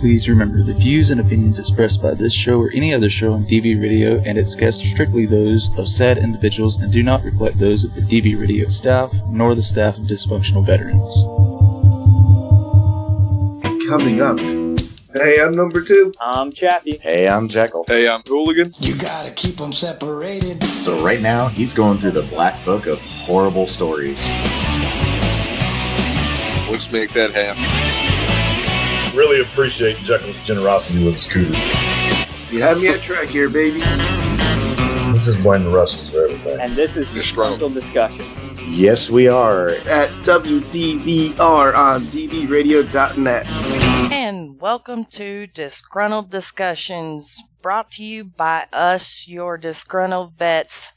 Please remember, the views and opinions expressed by this show or any other show on DV Radio and its guests are strictly those of said individuals and do not reflect those of the DV Radio staff, nor the staff of dysfunctional veterans. Coming up. Hey, I'm number 2. I'm Chappie. Hey, I'm Jekyll. Hey, I'm Hooligan. You gotta keep them separated. So right now, he's going through the black book of horrible stories. Let's make that happen. Really appreciate Jekyll's generosity with his cooter. You have me at track here, baby. Let's just blame the Russes for everything. And this is Disgruntled Discussions. Yes, we are. At WDVR on dvradio.net. And welcome to Disgruntled Discussions, brought to you by us, your disgruntled vets,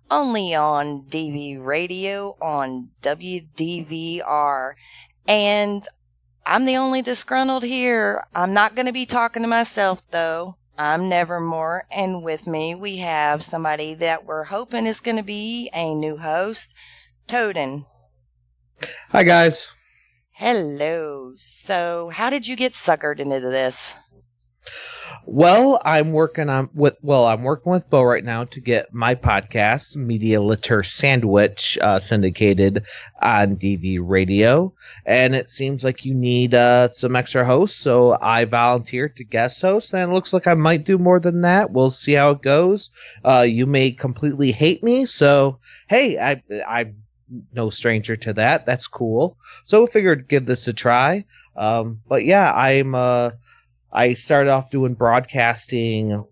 only on DV Radio on WDVR. And I'm the only disgruntled here. I'm not going to be talking to myself, though. I'm Nevermore, and with me we have somebody that we're hoping is going to be a new host, Toaden. Hi, guys. Hello. So, how did you get suckered into this? Well, I'm working with Bo right now to get my podcast, Media Litter Sandwich, syndicated on DV Radio, and it seems like you need some extra hosts, so I volunteered to guest host, and it looks like I might do more than that. We'll see how it goes. You may completely hate me, so hey, I'm no stranger to that. That's cool. So I figured to give this a try. But yeah, I started off doing broadcasting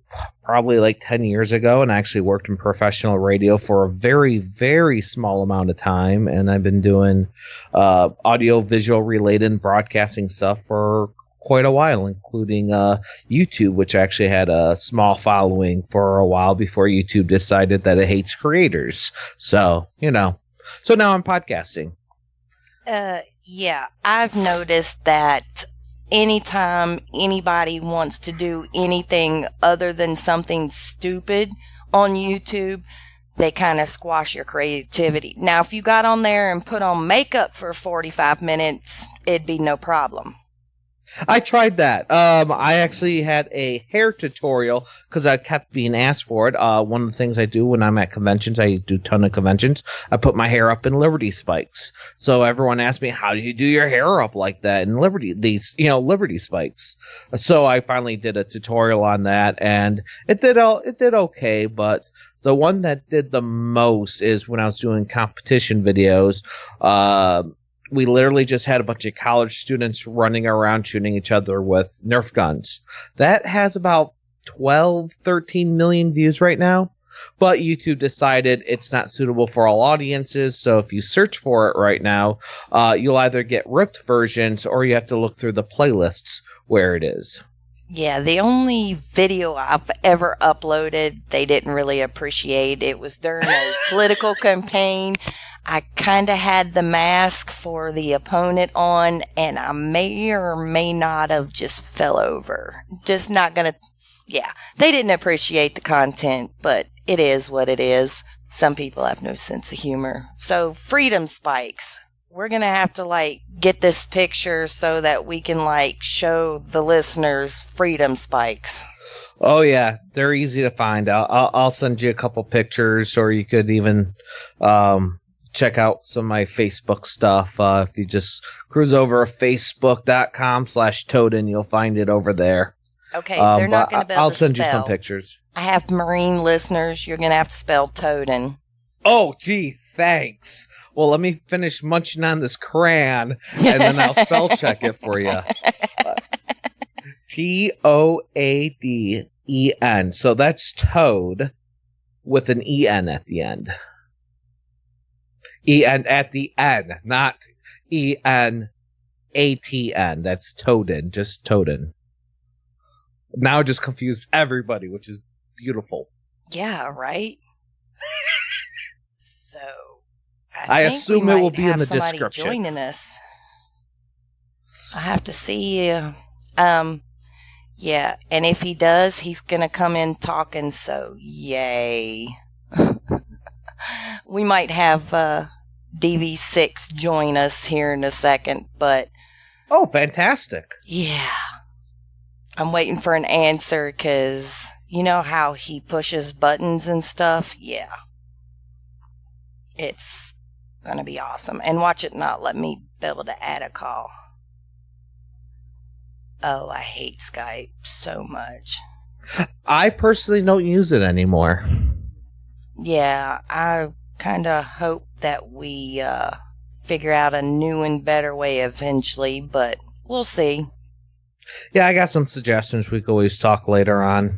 probably like 10 years ago, and I actually worked in professional radio for a very, very small amount of time. And I've been doing audio-visual related broadcasting stuff for quite a while, including YouTube, which actually had a small following for a while before YouTube decided that it hates creators. So, so now I'm podcasting. Yeah, I've noticed that anytime anybody wants to do anything other than something stupid on YouTube, they kind of squash your creativity. Now, if you got on there and put on makeup for 45 minutes, it'd be no problem. I tried that. I actually had a hair tutorial because I kept being asked for it. One of the things I do when I'm at conventions, I do a ton of conventions, I put my hair up in Liberty spikes. So everyone asked me, how do you do your hair up like that in Liberty spikes? So I finally did a tutorial on that, and it did okay, but the one that did the most is when I was doing competition videos. We literally just had a bunch of college students running around shooting each other with Nerf guns. That has about 12, 13 million views right now. But YouTube decided it's not suitable for all audiences. So if you search for it right now, you'll either get ripped versions or you have to look through the playlists where it is. Yeah, the only video I've ever uploaded they didn't really appreciate. It was during a political campaign. I kind of had the mask for the opponent on, and I may or may not have just fell over. Just not going to... Yeah, they didn't appreciate the content, but it is what it is. Some people have no sense of humor. So, freedom spikes. We're going to have to, get this picture so that we can, show the listeners freedom spikes. Oh, yeah. They're easy to find. I'll send you a couple pictures, or you could even... check out some of my Facebook stuff. If you just cruise over facebook.com/Toaden, you'll find it over there. Okay, they're not going to be able to spell. I'll send you some pictures. I have Marine listeners. You're going to have to spell Toaden. Oh, gee, thanks. Well, let me finish munching on this crayon, and then I'll spell check it for you. Toaden. So that's Toad with an E-N at the end. E-N at the N, not E-N-A-T-N. That's Toaden, just Toaden. Now I just confused everybody, which is beautiful. Yeah, right? So, I assume it will be in the description. Joining us. I have to see. Yeah, and if he does, he's going to come in talking, so yay. We might have DV6 join us here in a second, but... Oh, fantastic. Yeah. I'm waiting for an answer because you know how he pushes buttons and stuff? Yeah. It's going to be awesome. And watch it not let me be able to add a call. Oh, I hate Skype so much. I personally don't use it anymore. Yeah, I kind of hope that we figure out a new and better way eventually, but we'll see. Yeah, I got some suggestions. We can always talk later on.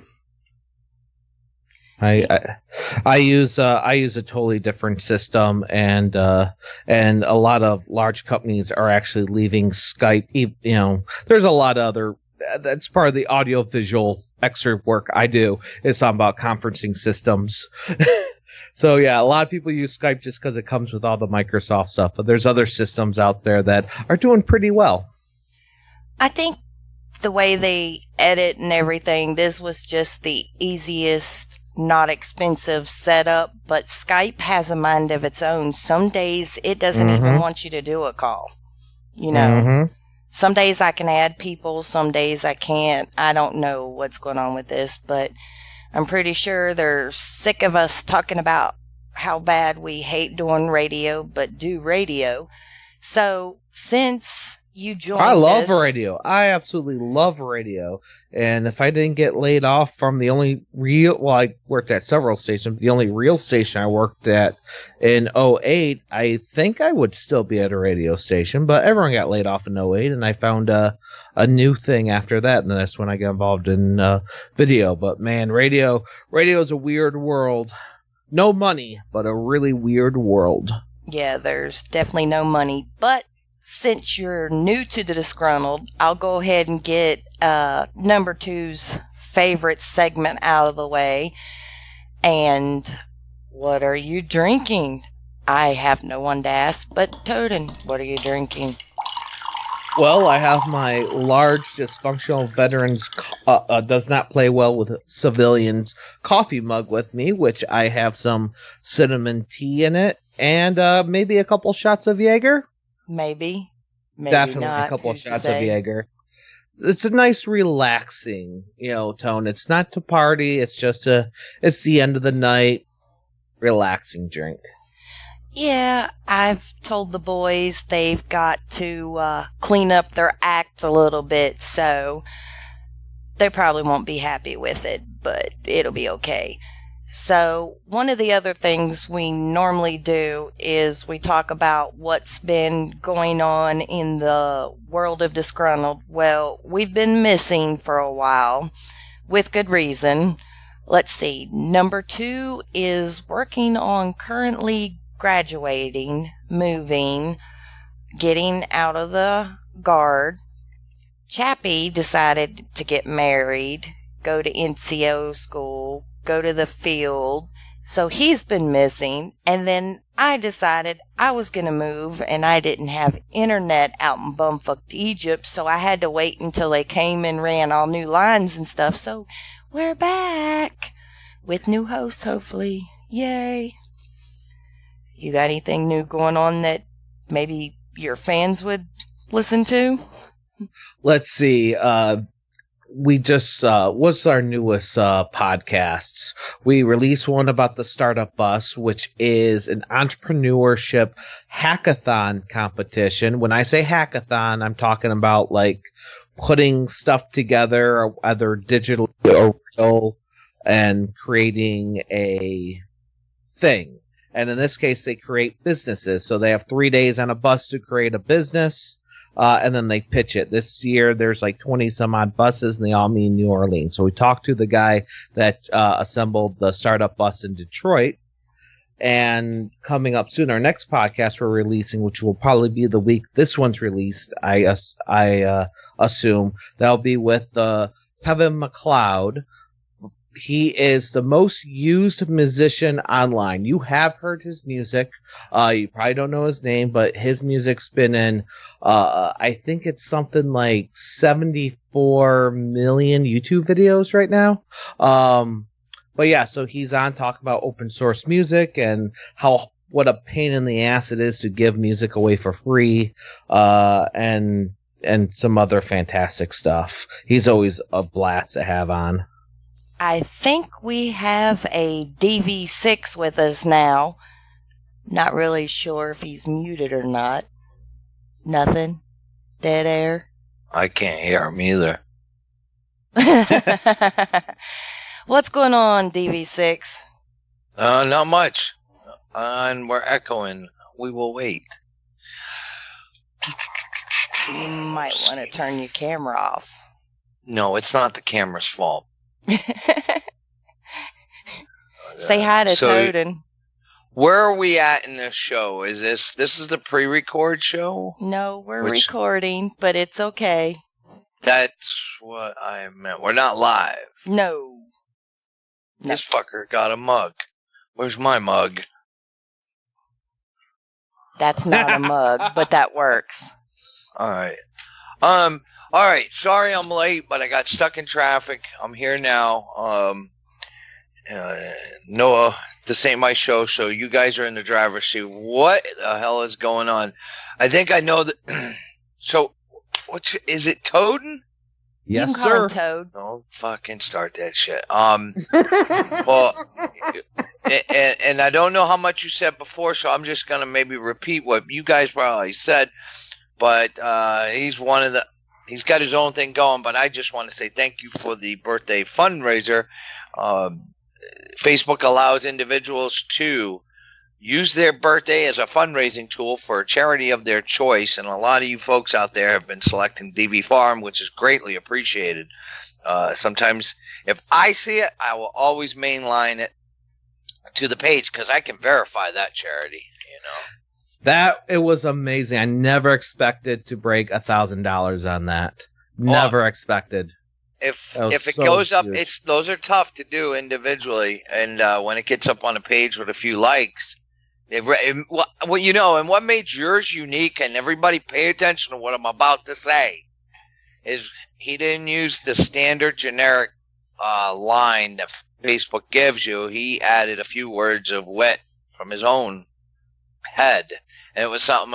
I use a totally different system, and a lot of large companies are actually leaving Skype. You know, there's a lot of other. That's part of the audio visual excerpt work I do. It's talking about conferencing systems. So yeah, a lot of people use Skype just because it comes with all the Microsoft stuff, but there's other systems out there that are doing pretty well. I think the way they edit and everything, this was just the easiest, not expensive setup, but Skype has a mind of its own. Some days it doesn't even want you to do a call. You know, some days I can add people, some days I can't. I don't know what's going on with this, but I'm pretty sure they're sick of us talking about how bad we hate doing radio, but do radio. So since you joined I love us, radio. I absolutely love radio. And if I didn't get laid off from the only real, well, I worked at several stations, the only real station I worked at in 2008, I think I would still be at a radio station, but everyone got laid off in 2008, and I found a new thing after that, and that's when I got involved in video. But man, radio is a weird world. No money, but a really weird world. Yeah, there's definitely no money, but since you're new to the Disgruntled, I'll go ahead and get number 2's favorite segment out of the way. And what are you drinking? I have no one to ask, but Toaden, what are you drinking? Well, I have my large dysfunctional veterans does not play well with civilians coffee mug with me, which I have some cinnamon tea in it, and maybe a couple shots of Jaeger. Maybe Definitely not. a couple Who's shots to of say? Jaeger. It's a nice, relaxing, tone. It's not to party. It's just it's the end of the night, relaxing drink. Yeah, I've told the boys they've got to clean up their act a little bit, so they probably won't be happy with it, but it'll be okay. So one of the other things we normally do is we talk about what's been going on in the world of Disgruntled. Well, we've been missing for a while, with good reason. Let's see, number 2 is working on currently graduating, moving, getting out of the guard. Chappie decided to get married, go to NCO school, go to the field, so he's been missing. And then I decided I was going to move, and I didn't have internet out in bumfuck Egypt, so I had to wait until they came and ran all new lines and stuff. So we're back with new hosts, hopefully. Yay. You got anything new going on that maybe your fans would listen to? Let's see. We just, what's our newest podcasts? We released one about the Startup Bus, which is an entrepreneurship hackathon competition. When I say hackathon, I'm talking about like putting stuff together, either digital or real, and creating a thing. And in this case, they create businesses. So they have 3 days on a bus to create a business. And then they pitch it. This year, there's like 20 some odd buses, and they all mean New Orleans. So we talked to the guy that assembled the Startup Bus in Detroit. And coming up soon, our next podcast we're releasing, which will probably be the week this one's released, I assume, that'll be with Kevin MacLeod. He is the most used musician online. You have heard his music. You probably don't know his name, but his music's been in, I think it's something like 74 million YouTube videos right now. But yeah, so he's on talking about open source music and what a pain in the ass it is to give music away for free. And and some other fantastic stuff. He's always a blast to have on. I think we have a DV6 with us now. Not really sure if he's muted or not. Nothing? Dead air? I can't hear him either. What's going on, DV6? Not much. And we're echoing. We will wait. You might want to turn your camera off. No, it's not the camera's fault. Say hi to Toaden. Where are we at in this show? Is this is the pre-record show? No, we're recording, but it's okay. That's what I meant. We're not live. No. This fucker got a mug. Where's my mug? That's not a mug, but that works. All right. All right. Sorry I'm late, but I got stuck in traffic. I'm here now. Noah, this ain't my show, so you guys are in the driver's seat. What the hell is going on? I think I know that. So, is it Toaden? Yes, you can call him Toad. Don't fucking start that shit. Well, and I don't know how much you said before, so I'm just gonna maybe repeat what you guys probably said. But he's got his own thing going. But I just want to say thank you for the birthday fundraiser. Facebook allows individuals to use their birthday as a fundraising tool for a charity of their choice, and a lot of you folks out there have been selecting DV Farm, which is greatly appreciated. Sometimes if I see it, I will always mainline it to the page because I can verify that charity, you know. It was amazing. I never expected to break $1,000 on that. Never expected. If it goes up, those are tough to do individually, and when it gets up on a page with a few likes, well, you know, and what made yours unique, and everybody pay attention to what I'm about to say, is he didn't use the standard generic line that Facebook gives you. He added a few words of wit from his own head, and it was something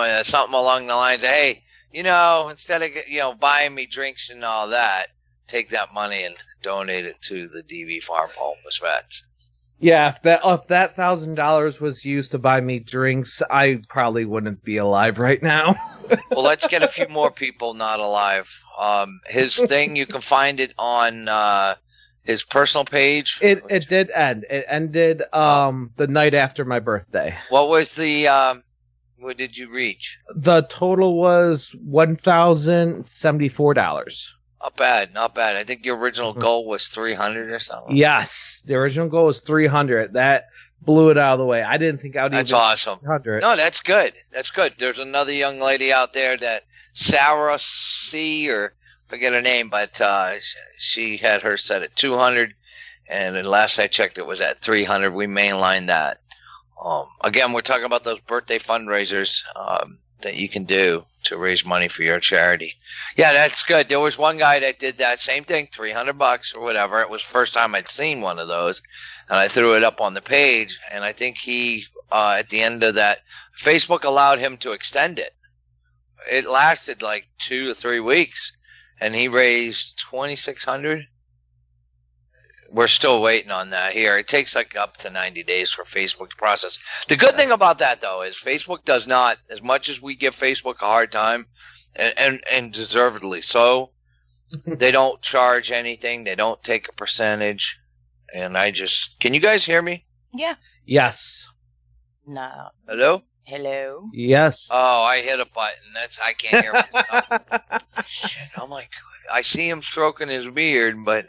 along the lines of, hey, you know, instead of buying me drinks and all that, take that money and donate it to the DV Farm Homeless Vets. Yeah, if that $1,000 was used to buy me drinks, I probably wouldn't be alive right now. Well, let's get a few more people not alive. His thing, you can find it on his personal page. It did end. It ended the night after my birthday. What was what did you reach? The total was $1,074. Not bad. I think your original goal was 300 or something. Yes, the original goal was 300. That blew it out of the way. I didn't think I'd That's even awesome. 100. No, that's good. That's good. There's another young lady out there that Sarah C, or forget her name, but she had her set at 200, and the last I checked, it was at 300. We mainlined that. Again, we're talking about those birthday fundraisers that you can do to raise money for your charity. Yeah, that's good. There was one guy that did that same thing, $300 or whatever. It was the first time I'd seen one of those, and I threw it up on the page, and I think he, at the end of that, Facebook allowed him to extend it. It lasted like 2 or 3 weeks, and he raised $2,600. We're still waiting on that here. It takes like up to 90 days for Facebook to process. The good thing about that, though, is Facebook does not, as much as we give Facebook a hard time, and deservedly so, they don't charge anything. They don't take a percentage. And can you guys hear me? Yeah. Yes. No. Hello? Hello? Yes. Oh, I hit a button. I can't hear myself. Shit, I'm like, I see him stroking his beard, but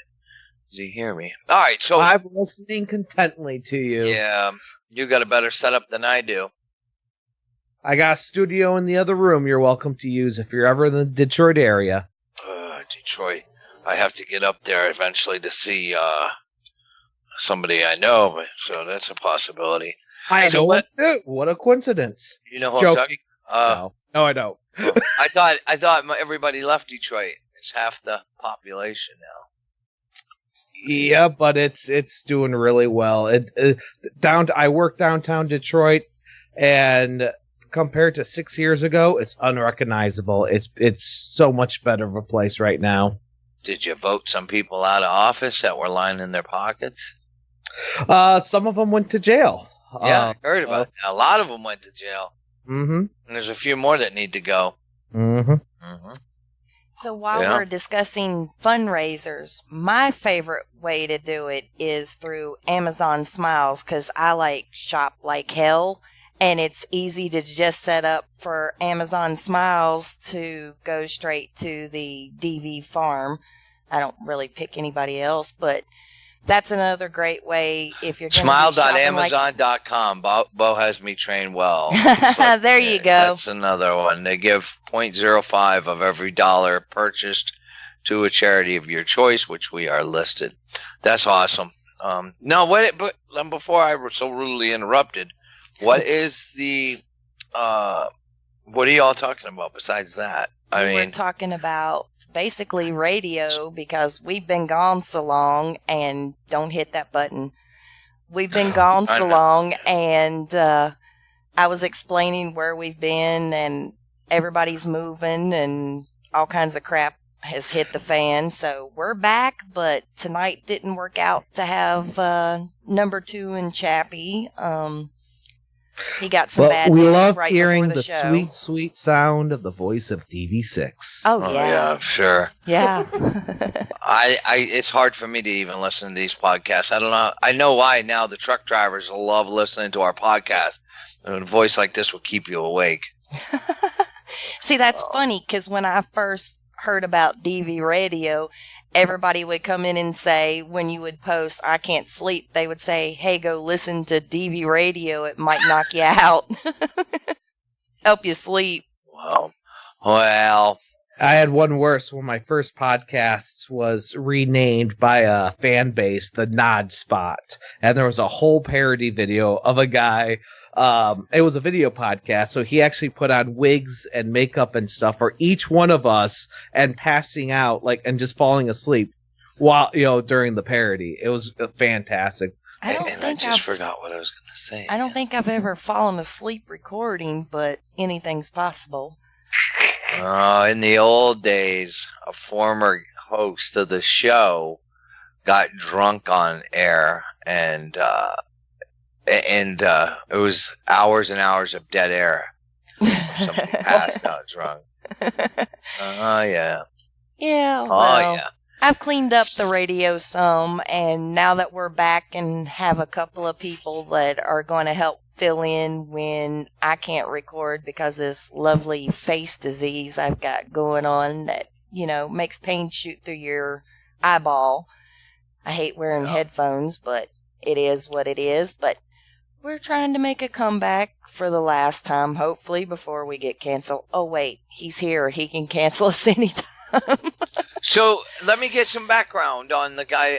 does he hear me? All right, so I'm listening contently to you. Yeah, you got a better setup than I do. I got a studio in the other room you're welcome to use if you're ever in the Detroit area. Detroit. I have to get up there eventually to see somebody I know, so that's a possibility. What a coincidence. You know who I'm talking? No, I don't. I thought everybody left Detroit. It's half the population now. Yeah, but it's doing really well. I work downtown Detroit, and compared to 6 years ago, it's unrecognizable. It's so much better of a place right now. Did you vote some people out of office that were lining their pockets? Some of them went to jail. Yeah, I heard about that. A lot of them went to jail. Mm-hmm. And there's a few more that need to go. Mm-hmm. Mm-hmm. So while we're discussing fundraisers, my favorite way to do it is through Amazon Smiles, because I shop like hell, and it's easy to just set up for Amazon Smiles to go straight to the DV farm. I don't really pick anybody else, but that's another great way if you're going to Smile.amazon.com. Bo has me trained well. There you go. That's another one. They give 0.05 of every dollar purchased to a charity of your choice, which we are listed. That's awesome. No, wait, but before I was so rudely interrupted, what is the what are y'all talking about besides that? We're talking about basically radio, because we've been gone so long, and don't hit that button. We've been gone so long, and I was explaining where we've been, and everybody's moving, and all kinds of crap has hit the fan. So we're back, but tonight didn't work out to have number 2 and Chappie. He got some bad news love right hearing before the show. Sweet, sweet sound of the voice of DV6. Oh yeah, yeah, sure. Yeah. It's hard for me to even listen to these podcasts. I don't know. I know why now. The truck drivers love listening to our podcast. And a voice like this will keep you awake. See, that's funny, because when I first heard about DV radio, everybody would come in and say, when you would post, I can't sleep, they would say, hey, go listen to DV radio. It might knock you out. Help you sleep. Well, I had one worse. One of my first podcasts was renamed by a fan base, the Nod Spot. And there was a whole parody video of a guy. It was a video podcast, so he actually put on wigs and makeup and stuff for each one of us and passing out, and just falling asleep while, during the parody. It was fantastic. I forgot what I was going to say. I don't think I've ever fallen asleep recording, but anything's possible. In the old days, a former host of the show got drunk on air, and it was hours and hours of dead air. Somebody passed out drunk. Oh, yeah. Yeah, well, I've cleaned up the radio some, and now that we're back and have a couple of people that are going to help fill in when I can't record because of this lovely face disease I've got going on that, makes pain shoot through your eyeball. I hate wearing headphones, but it is what it is. But we're trying to make a comeback for the last time, hopefully, before we get canceled. Oh, wait, he's here. He can cancel us anytime. So let me get some background on the guy.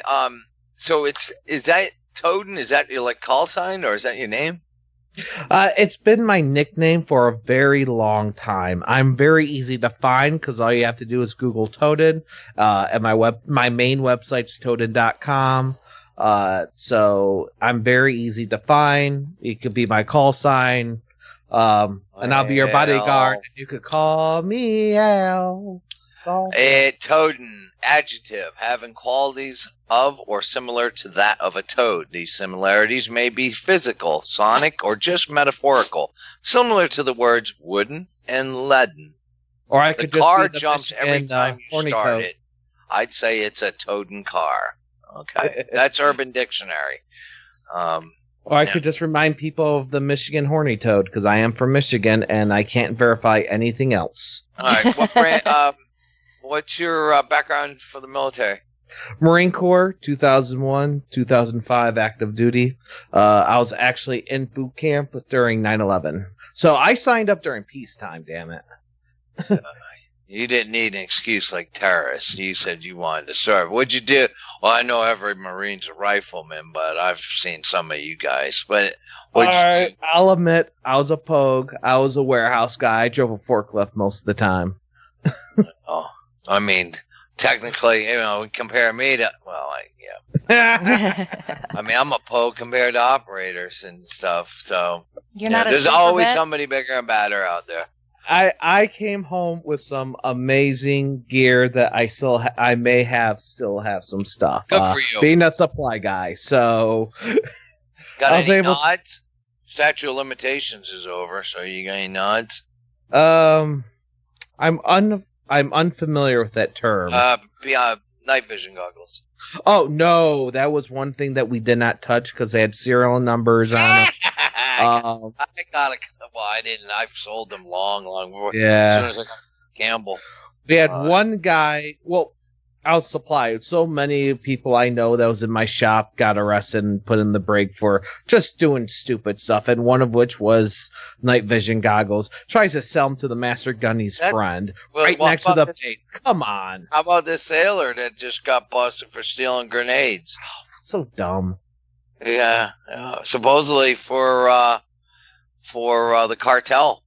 So is that Toaden? Is that your call sign, or is that your name? It's been my nickname for a very long time. I'm very easy to find because all you have to do is Google Toaden. And my main website's Toaden.com. So I'm very easy to find. It could be my call sign. And I'll be your bodyguard. And you could call me Al. Toaden, adjective, having qualities of or similar to that of a toad. These similarities may be physical, sonic, or just metaphorical, similar to the words wooden and leaden. Or I could the car jumps every time you start it. I'd say it's a Toaden car. Okay, that's Urban Dictionary. Or I could just remind people of the Michigan horny toad, because I am from Michigan and I can't verify anything else. All right, what brand? What's your background for the military? Marine Corps, 2001, 2005, active duty. I was actually in boot camp during 9/11. So I signed up during peacetime, damn it. You didn't need an excuse like terrorists. You said you wanted to serve. What'd you do? Well, I know every Marine's a rifleman, but I've seen some of you guys. But I'll admit, I was a pogue. I was a warehouse guy. I drove a forklift most of the time. I mean, technically, compare me to, I mean, I'm a Poe compared to operators and stuff, so You're not a there's super always vet? somebody bigger and badder out there. I came home with some amazing gear that I still I may still have some stuff. Good for you. Being a supply guy, so Got I was any able- nods? Statute of limitations is over, so you got any nods? I'm unfamiliar with that term. Night vision goggles. Oh no, that was one thing that we did not touch because they had serial numbers on it. I got a. Well, I didn't. I've sold them long before. Yeah. As soon as I got Campbell. We had one guy. Well, I was supplied. So many people I know that was in my shop got arrested and put in the break for just doing stupid stuff, and one of which was night vision goggles. Tries to sell them to the master gunny's friend right next to the base. Come on. How about this sailor that just got busted for stealing grenades? So dumb. Yeah. Supposedly for the cartel.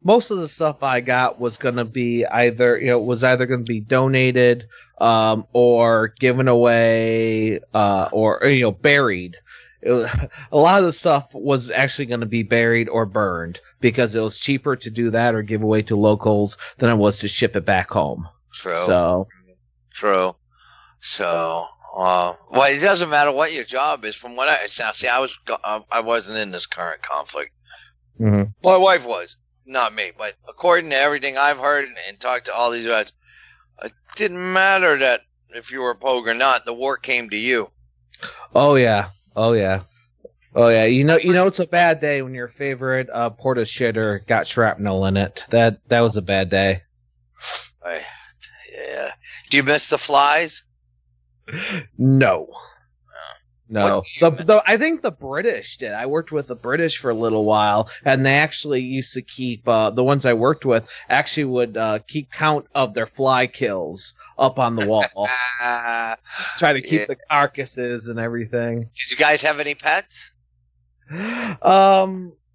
Most of the stuff I got was going to be either going to be donated, or given away, or buried. A lot of the stuff was actually going to be buried or burned because it was cheaper to do that or give away to locals than it was to ship it back home. True. True. So, well, it doesn't matter what your job is. From what I wasn't in this current conflict. Mm-hmm. My wife was, not me. But according to everything I've heard and talked to all these guys, it didn't matter that if you were a Pogue or not. The war came to you. Oh yeah. You know it's a bad day when your favorite porta shitter got shrapnel in it. That was a bad day. Yeah. Do you miss the flies? No. I think the British did. I worked with the British for a little while, and they actually used to keep the ones I worked with actually would keep count of their fly kills up on the wall. Try to keep the carcasses and everything. Did you guys have any pets?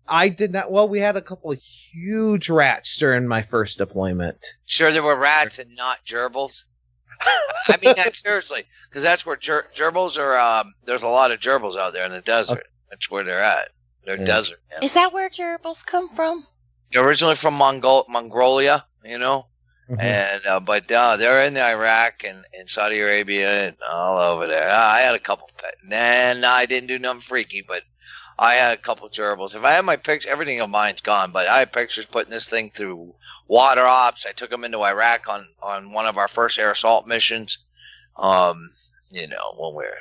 I did not. Well, we had a couple of huge rats during my first deployment. Sure, there were rats and not gerbils. I mean that seriously, because that's where gerbils are. There's a lot of gerbils out there in the desert. That's where they're at. They're desert. Yeah. Is that where gerbils come from? They're originally from Mongolia, Mm-hmm. and but they're in Iraq and Saudi Arabia and all over there. I had a couple pets. And I didn't do nothing freaky, but I had a couple gerbils. If I had my pictures, everything of mine's gone. But I had pictures putting this thing through water ops. I took them into Iraq on one of our first air assault missions. When we were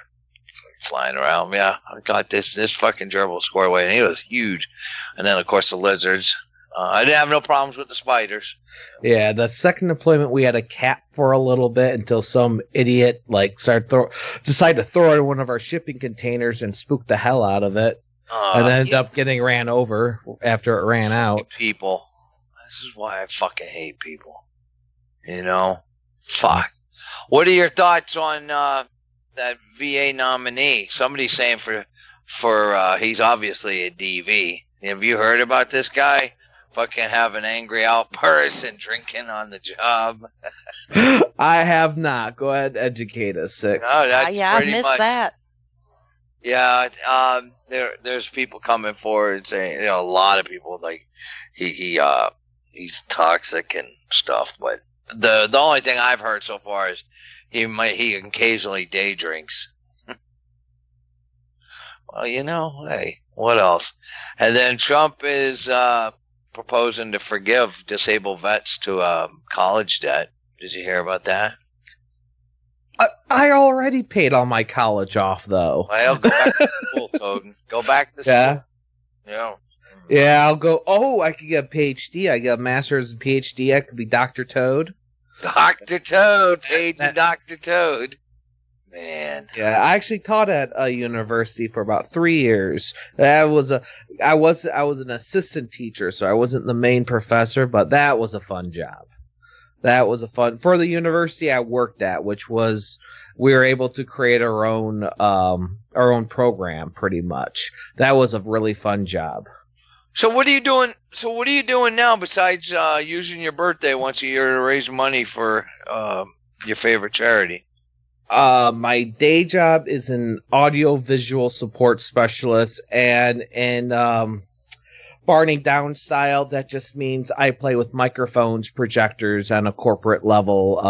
flying around. Yeah, I got this fucking gerbil square away, and he was huge. And then of course the lizards. I didn't have no problems with the spiders. Yeah, the second deployment we had a cat for a little bit until some idiot decided to throw it in one of our shipping containers and spook the hell out of it. And then ended up getting ran over after it ran out. People. This is why I fucking hate people. Fuck. What are your thoughts on that VA nominee? Somebody's saying for he's obviously a DV. Have you heard about this guy? Fucking having angry outbursts and drinking on the job. I have not. Go ahead, educate us, Six. No, that's I missed that. Yeah, there's people coming forward saying, a lot of people like he's toxic and stuff. But the only thing I've heard so far is he occasionally day drinks. Well, hey, what else? And then Trump is proposing to forgive disabled vets to college debt. Did you hear about that? I already paid all my college off, though. Well, go back to school, Toaden. Go back to school. Yeah. Yeah, I'll go. Oh, I could get a PhD. I get a master's and PhD. I could be Dr. Toad. Dr. Toad, paging Dr. Toad. Man. Yeah, I actually taught at a university for about 3 years. I was an assistant teacher, so I wasn't the main professor, but that was a fun job. That was for the university I worked at, which was we were able to create our own program pretty much. That was a really fun job. So what are you doing now besides using your birthday once a year to raise money for your favorite charity? My day job is an audio visual support specialist, and in Barney Down style, that just means I play with microphones, projectors on a corporate level.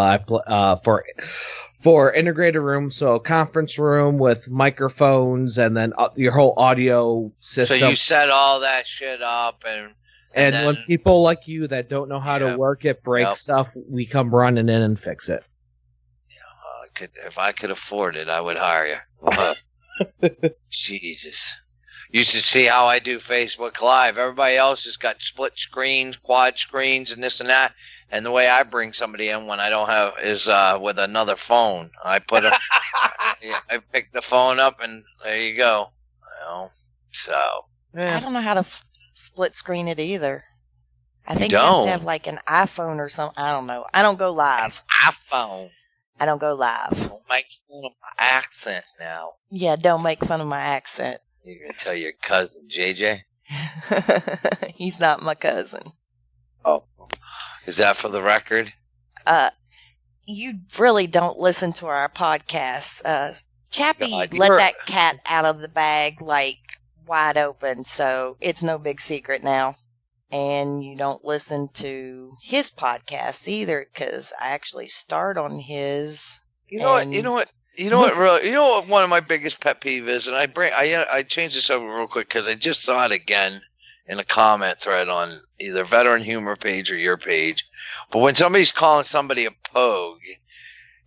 For integrated room, so a conference room with microphones, and then your whole audio system. So you set all that shit up, and then, when people like you that don't know how to work it, break stuff, we come running in and fix it. If I could afford it, I would hire you. Jesus. You should see how I do Facebook Live. Everybody else has got split screens, quad screens, and this and that. And the way I bring somebody in when I don't have is with another phone. I put I pick the phone up, and there you go. I don't know how to split screen it either. I think you have to have like an iPhone or something. I don't know. I don't go live. iPhone. I don't go live. Don't make fun of my accent now. Yeah, don't make fun of my accent. You're going to tell your cousin, JJ? He's not my cousin. Oh. Is that for the record? You really don't listen to our podcasts. Chappie let that cat out of the bag, like, wide open, so it's no big secret now. And you don't listen to his podcasts either, because I actually start on his. You know what one of my biggest pet peeves is, and I changed this over real quick because I just saw it again in a comment thread on either Veteran Humor page or your page. But when somebody's calling somebody a pogue,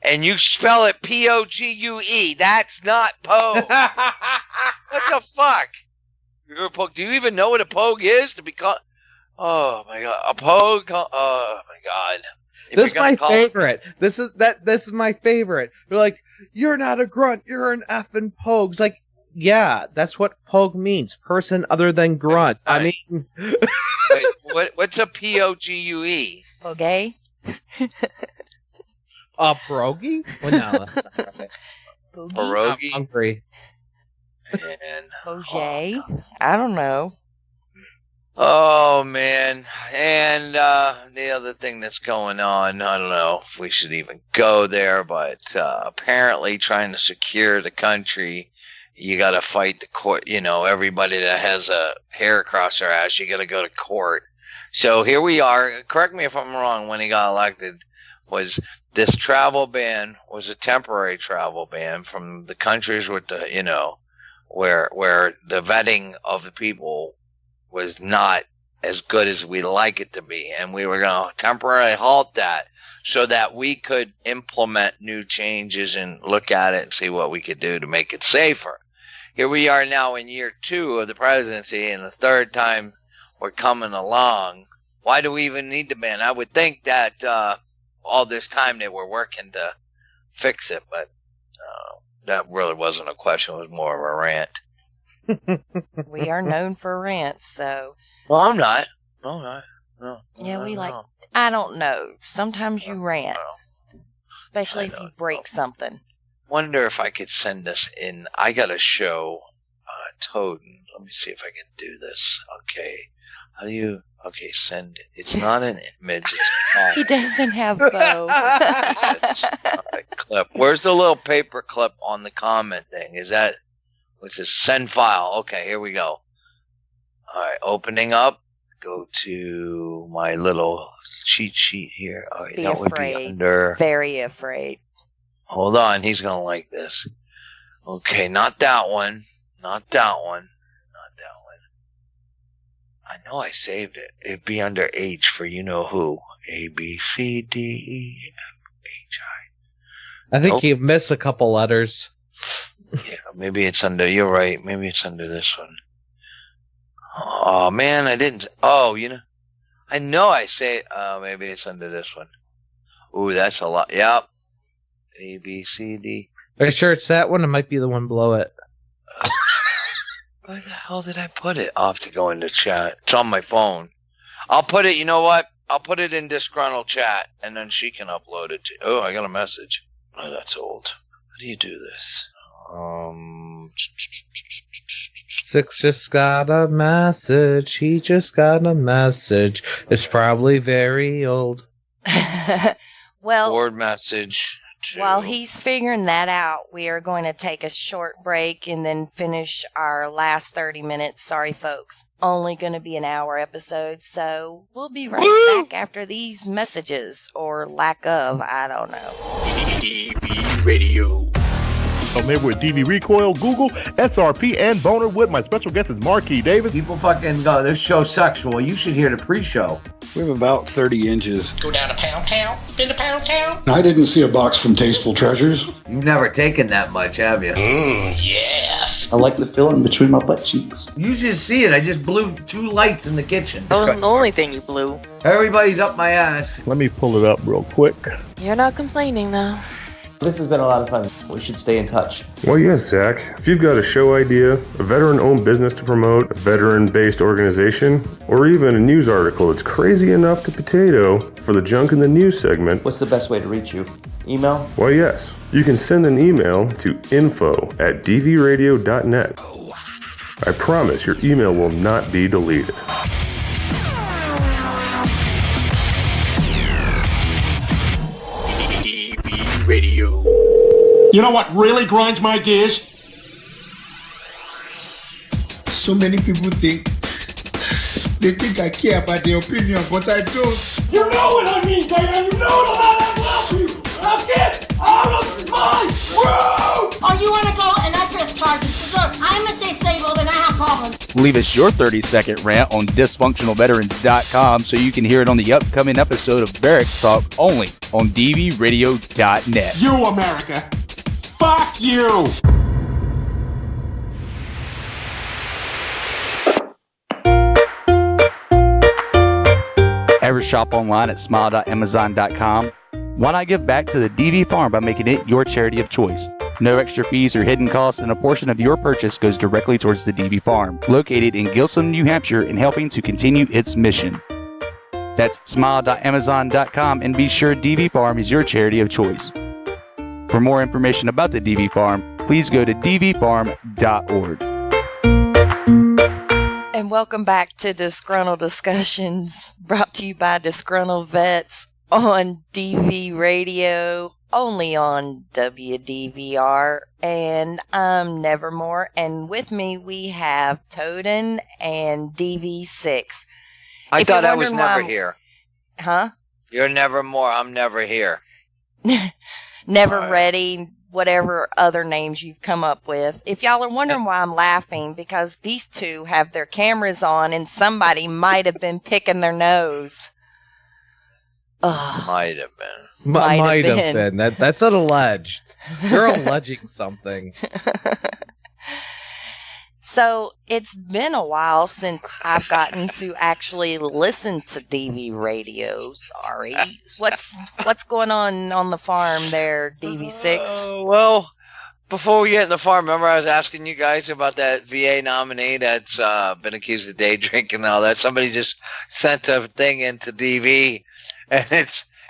and you spell it P-O-G-U-E, that's not pogue. What the fuck? You're a pogue. Do you even know what a pogue is? To be called? Oh my god, a pogue. Oh my god. This is my favorite. This is my favorite. They're like, you're not a grunt, you're an effing pogue. It's like, yeah, that's what pogue means. Person other than grunt. Right. I mean, Wait, what's a P-O-G-U-E? Pogue? A pierogi? Well, no, that's not right. Pierogi? I'm hungry. Pogue? I don't know. Oh, man. And the other thing that's going on, I don't know if we should even go there, but apparently trying to secure the country, you got to fight the court. You know, everybody that has a hair across their ass, you got to go to court. So here we are. Correct me if I'm wrong, when he got elected, was this travel ban was a temporary travel ban from the countries with the, you know, where the vetting of the people was not as good as we like it to be, and we were going to temporarily halt that so that we could implement new changes and look at it and see what we could do to make it safer. Here we are now in year 2 of the presidency, and the third time we're coming along. Why do we even need the ban? I would think that all this time they were working to fix it, but that really wasn't a question. It was more of a rant. We are known for rants, so. Well, I'm not. No. Yeah, we like. I don't know. Sometimes you rant, especially if you break something. Wonder if I could send this in. I got to show Toaden. Let me see if I can do this. Okay. How do you? Okay, send it. It's not an image. It's He doesn't have Bo. It's not a clip. Where's the little paper clip on the comment thing? Is that? What's this? Send file. Okay, here we go. All right, opening up. Go to my little cheat sheet here. All right, Be that afraid. would be under. Very afraid. Hold on, he's gonna like this. Okay, not that one. Not that one. Not that one. I know I saved it. It'd be under H for you know who. A B C D E F H I. I think you missed a couple letters. Yeah, maybe it's under. You're right. Maybe it's under this one. Oh man, I didn't. Oh, you know, I know I say. Maybe it's under this one. Ooh, that's a lot. Yep. A B C D. Are you sure it's that one? It might be the one below it. Where the hell did I put it? I'll have to go into chat. It's on my phone. I'll put it. You know what? I'll put it in Disgruntled chat, and then she can upload it to. Oh, I got a message. Oh, that's old. How do you do this? 6 just got a message. He just got a message. It's probably very old. Well, Word message. While he's figuring that out, we are going to take a short break and then finish our last 30 minutes. Sorry, folks. Only going to be an hour episode, so we'll be right back after these messages, or lack of, I don't know. DV Radio. I'm here with DV Recoil, Google, SRP, and Boner with my special guest is Marquis Davis. People fucking go, this show sucks. Well, you should hear the pre-show. We have about 30 inches. Go down to Pound Town. Been to Pound Town? I didn't see a box from Tasteful Treasures. You've never taken that much, have you? Yes. I like the feeling between my butt cheeks. You should see it. I just blew 2 lights in the kitchen. That wasn't the only thing you blew. Everybody's up my ass. Let me pull it up real quick. You're not complaining, though. This has been a lot of fun. We should stay in touch. Well, yes, Zach. If you've got a show idea, a veteran-owned business to promote, a veteran-based organization, or even a news article that's crazy enough to potato for the Junk in the News segment... What's the best way to reach you? Email? Well, yes. You can send an email to info@dvradio.net. I promise your email will not be deleted. Radio. You know what really grinds my gears? So many people think I care about their opinion, but I don't. You know what I mean, Diane. You know that I love you. Now get out of my room! Oh, you want to go and I press charges? Because look, I'm disabled and I have problems. Leave us your 30-second rant on dysfunctionalveterans.com so you can hear it on the upcoming episode of Barracks Talk only on dvradio.net. You, America. Fuck you! Ever shop online at smile.amazon.com? Why not give back to the DV Farm by making it your charity of choice? No extra fees or hidden costs, and a portion of your purchase goes directly towards the DV Farm, located in Gilsum, New Hampshire, and helping to continue its mission. That's smile.amazon.com, and be sure DV Farm is your charity of choice. For more information about the DV Farm, please go to dvfarm.org. And welcome back to Disgruntled Discussions, brought to you by Disgruntled Vets on DV Radio, only on WDVR. And I'm Nevermore, and with me we have Toaden and DV6. I thought I was never here. Huh? You're Nevermore, I'm never here. Never ready, whatever other names you've come up with. If y'all are wondering why I'm laughing, because these two have their cameras on and somebody might have been picking their nose. Might have been. Might have been. That's an alleged. You're alleging something. So it's been a while since I've gotten to actually listen to DV Radio. Sorry. What's going on the farm there, DV6? Well, before we get in the farm, remember I was asking you guys about that VA nominee that's been accused of day drinking and all that. Somebody just sent a thing into DV, and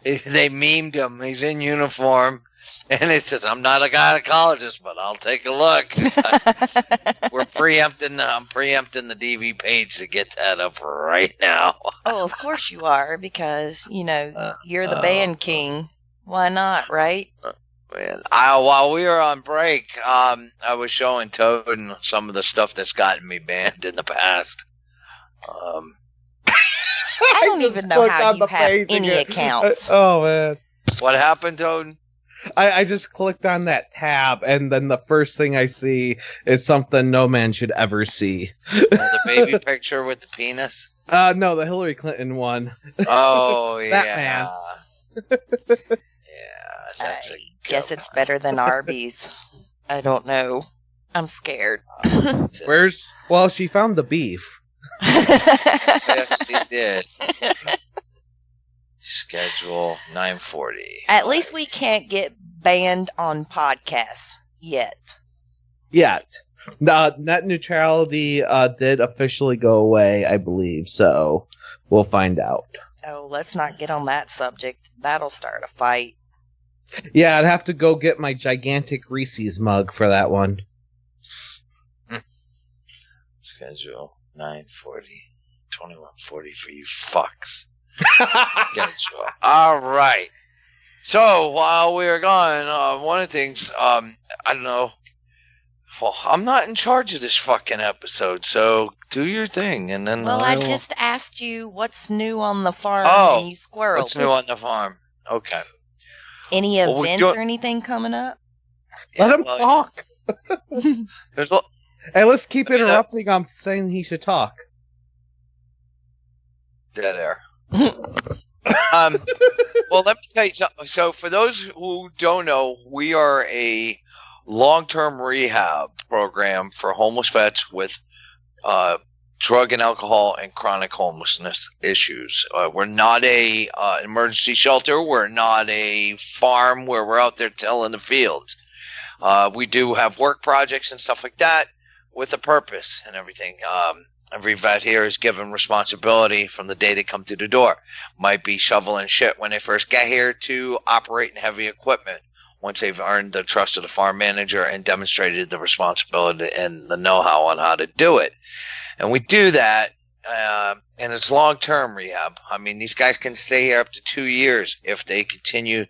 they memed him. He's in uniform. And it says, I'm not a gynecologist, but I'll take a look. I'm preempting the DV page to get that up right now. Oh, of course you are, because, you're the band king. Why not, right? Man, while we were on break, I was showing Toaden some of the stuff that's gotten me banned in the past. I don't even know how you have any accounts. Oh, man. What happened, Toaden? I just clicked on that tab, and then the first thing I see is something no man should ever see. The baby picture with the penis? No, the Hillary Clinton one. Oh, yeah. That man. Yeah, that's I guess it's better than Arby's. I don't know. I'm scared. Well, she found the beef. Yes, she did. Schedule 9:40. At least we can't get banned on podcasts yet. Net neutrality did officially go away, I believe, so we'll find out. Oh, let's not get on that subject. That'll start a fight. Yeah, I'd have to go get my gigantic Reese's mug for that one. Schedule 9:40, 21:40 for you fucks. Schedule. All right. So while we were gone, one of the things, I don't know. Well, I'm not in charge of this fucking episode, so do your thing, and then. Well, I just asked you what's new on the farm, Oh, and you squirreled. what's new on the farm? Okay. Any events or anything coming up? Let him talk. There's Hey, let's keep interrupting him saying he should talk. Dead air. Well, let me tell you something. So, for those who don't know, we are a long-term rehab program for homeless vets with drug and alcohol and chronic homelessness issues. We're not a emergency shelter. We're not a farm where we're out there tilling the fields. We do have work projects and stuff like that with a purpose and everything. Every vet here is given responsibility from the day they come through the door. Might be shoveling shit when they first get here to operating heavy equipment once they've earned the trust of the farm manager and demonstrated the responsibility and the know-how on how to do it. And we do that, and it's long-term rehab. I mean, these guys can stay here up to 2 years if they continue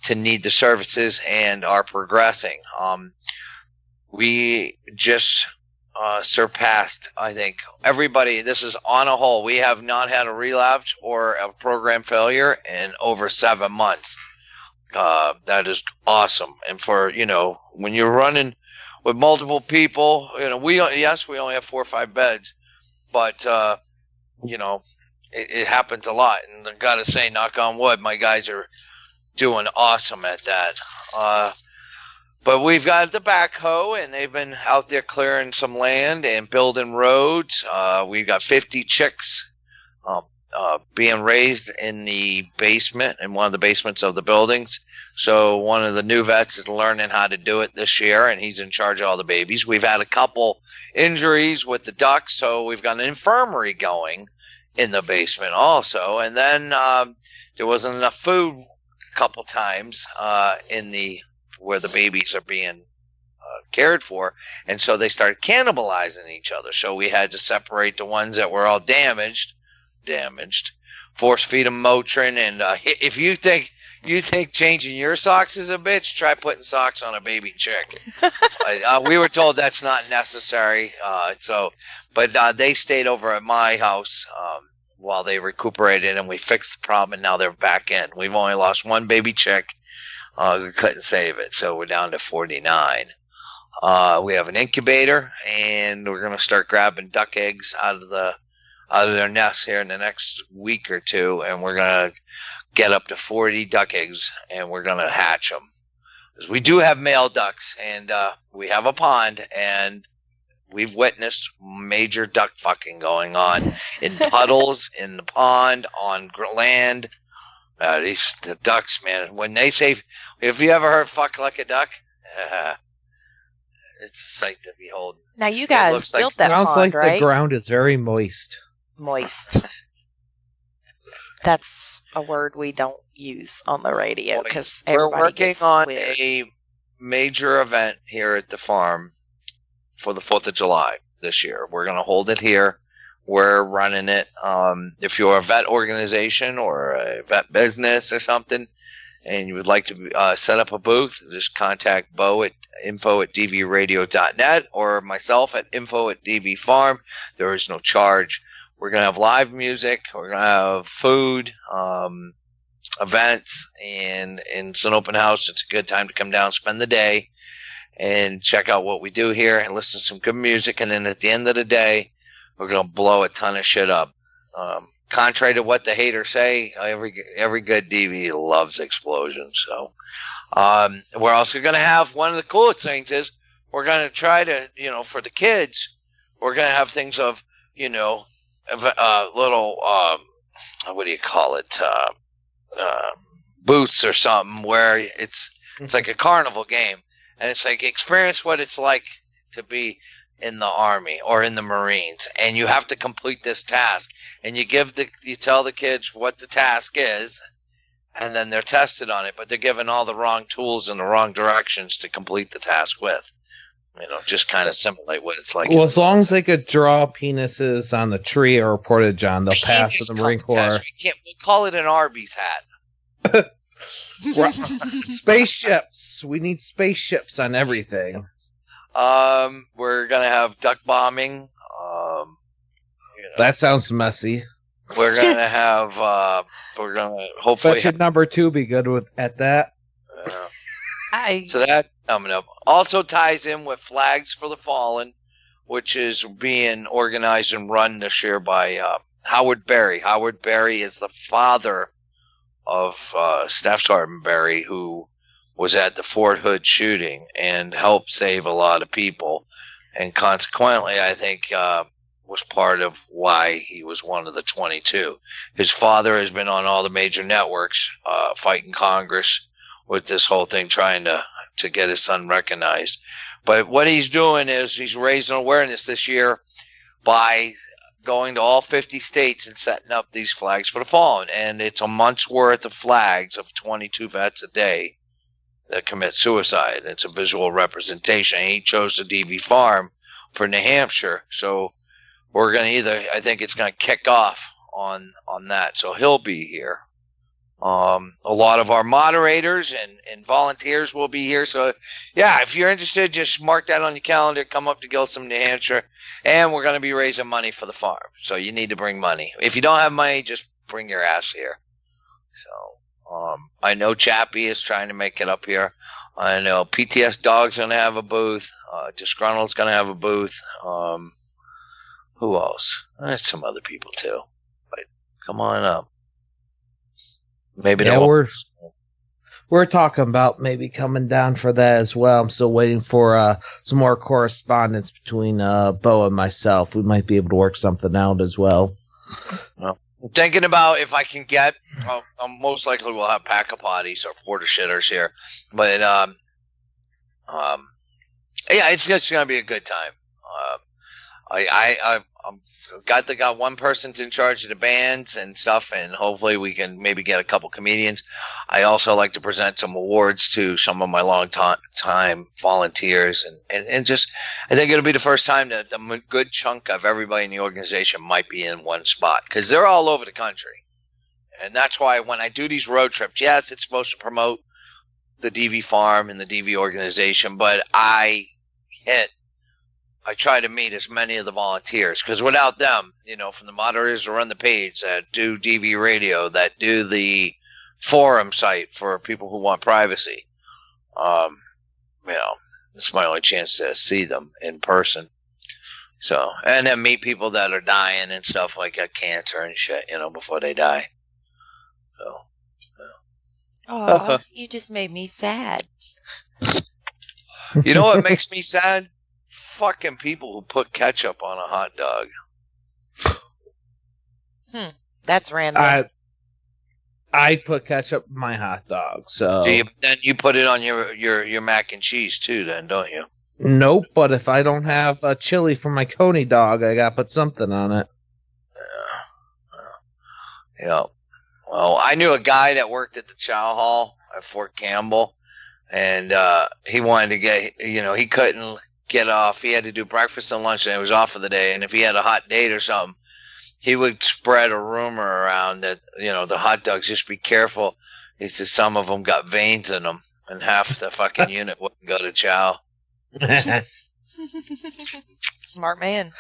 to need the services and are progressing. We just surpassed, I think, everybody. This is on a whole. We have not had a relapse or a program failure in over 7 months. That is awesome. And for, when you're running with multiple people, we only have 4 or 5 beds, but, it happens a lot. And I got to say, knock on wood, my guys are doing awesome at that. But we've got the backhoe, and they've been out there clearing some land and building roads. We've got 50 chicks being raised in the basement, in one of the basements of the buildings. So one of the new vets is learning how to do it this year, and he's in charge of all the babies. We've had a couple injuries with the ducks, so we've got an infirmary going in the basement also. And then there wasn't enough food a couple times where the babies are being cared for, and so they started cannibalizing each other. So we had to separate the ones that were all damaged, force feed them Motrin, and if you think changing your socks is a bitch, try putting socks on a baby chick. We were told that's not necessary, but they stayed over at my house while they recuperated, and we fixed the problem, and now they're back in. We've only lost one baby chick. We couldn't save it, so we're down to 49. We have an incubator, and we're going to start grabbing duck eggs out of their nests here in the next week or two, and we're going to get up to 40 duck eggs, and we're going to hatch them. Because we do have male ducks, and we have a pond, and we've witnessed major duck fucking going on in puddles, in the pond, on land. The ducks, man, when they say, if you ever heard fuck like a duck, it's a sight to behold. Now, you guys built that pond, sounds like right? the ground is very moist. Moist. That's a word we don't use on the radio because we're everybody working gets on weird. a major event here at the farm for the 4th of July this year. We're going to hold it here. We're running it. If you're a vet organization or a vet business or something, and you would like to set up a booth, just contact Bo at info@dvradio.net or myself at info@dvfarm. There is no charge. We're going to have live music. We're going to have food, events, and it's an open house. It's a good time to come down, spend the day, and check out what we do here and listen to some good music. And then at the end of the day, we're going to blow a ton of shit up. Contrary to what the haters say, every good DV loves explosions. So we're also going to have, one of the coolest things is we're going to try to, for the kids, we're going to have things of, little, what do you call it, booths or something where it's like a carnival game. And it's like, experience what it's like to be in the Army or in the Marines, and you have to complete this task, and you tell the kids what the task is, and then they're tested on it, but they're given all the wrong tools in the wrong directions to complete the task with. Just kind of simulate what it's like. Well, as long as they could draw penises on the tree or porta john, they'll pass to the Marine Corps. We'll call it an Arby's hat. Spaceships. We need spaceships on everything. We're gonna have duck bombing. That sounds messy. We're gonna have. We're gonna hopefully. Bet your number 2 be good at that. So that coming up also ties in with Flags for the Fallen, which is being organized and run this year by Howard Berry. Howard Berry is the father of Staff Sergeant Berry, who was at the Fort Hood shooting and helped save a lot of people, and consequently, I think was part of why he was one of the 22. His father has been on all the major networks fighting Congress with this whole thing, trying to get his son recognized. But what he's doing is he's raising awareness this year by going to all 50 states and setting up these Flags for the Fallen. And it's a month's worth of flags of 22 vets a day that commit suicide. It's a visual representation. He chose the DV farm for New Hampshire. So we're going to I think it's going to kick off on that. So he'll be here. A lot of our moderators and volunteers will be here. So, yeah, if you're interested, just mark that on your calendar. Come up to Gilsum, New Hampshire, and we're going to be raising money for the farm. So you need to bring money. If you don't have money, just bring your ass here. So I know Chappie is trying to make it up here. I know PTSDog's going to have a booth. Disgruntled's going to have a booth. Who else? There's some other people too. But come on up. Maybe we're talking about maybe coming down for that as well. I'm still waiting for some more correspondence between Bo and myself. We might be able to work something out as well. I'm thinking about if I can get. Most likely we'll have pack-a-potties or porta shitters here, but yeah, it's just gonna be a good time. I'm got one person's in charge of the bands and stuff, and hopefully we can maybe get a couple comedians. I also like to present some awards to some of my long time volunteers, and just I think it'll be the first time that a good chunk of everybody in the organization might be in one spot, because they're all over the country, and that's why when I do these road trips, yes, it's supposed to promote the DV farm and the DV organization, but I try to meet as many of the volunteers, because without them, from the moderators that run the page, that do DV radio, that do the forum site for people who want privacy, it's my only chance to see them in person. So, and then meet people that are dying and stuff, like got cancer and shit, before they die. So, oh, you just made me sad. You know what makes me sad? Fucking people who put ketchup on a hot dog. That's random. I put ketchup in my hot dog, so Then you put it on your mac and cheese too, then, don't you? Nope, but if I don't have a chili for my Coney dog, I gotta put something on it. Yeah. Well, I knew a guy that worked at the chow hall at Fort Campbell, and he wanted to get, he couldn't get off. He had to do breakfast and lunch, and it was off for the day. And if he had a hot date or something, he would spread a rumor around that, the hot dogs, just be careful. He said some of them got veins in them, and half the fucking unit wouldn't go to chow. Smart man.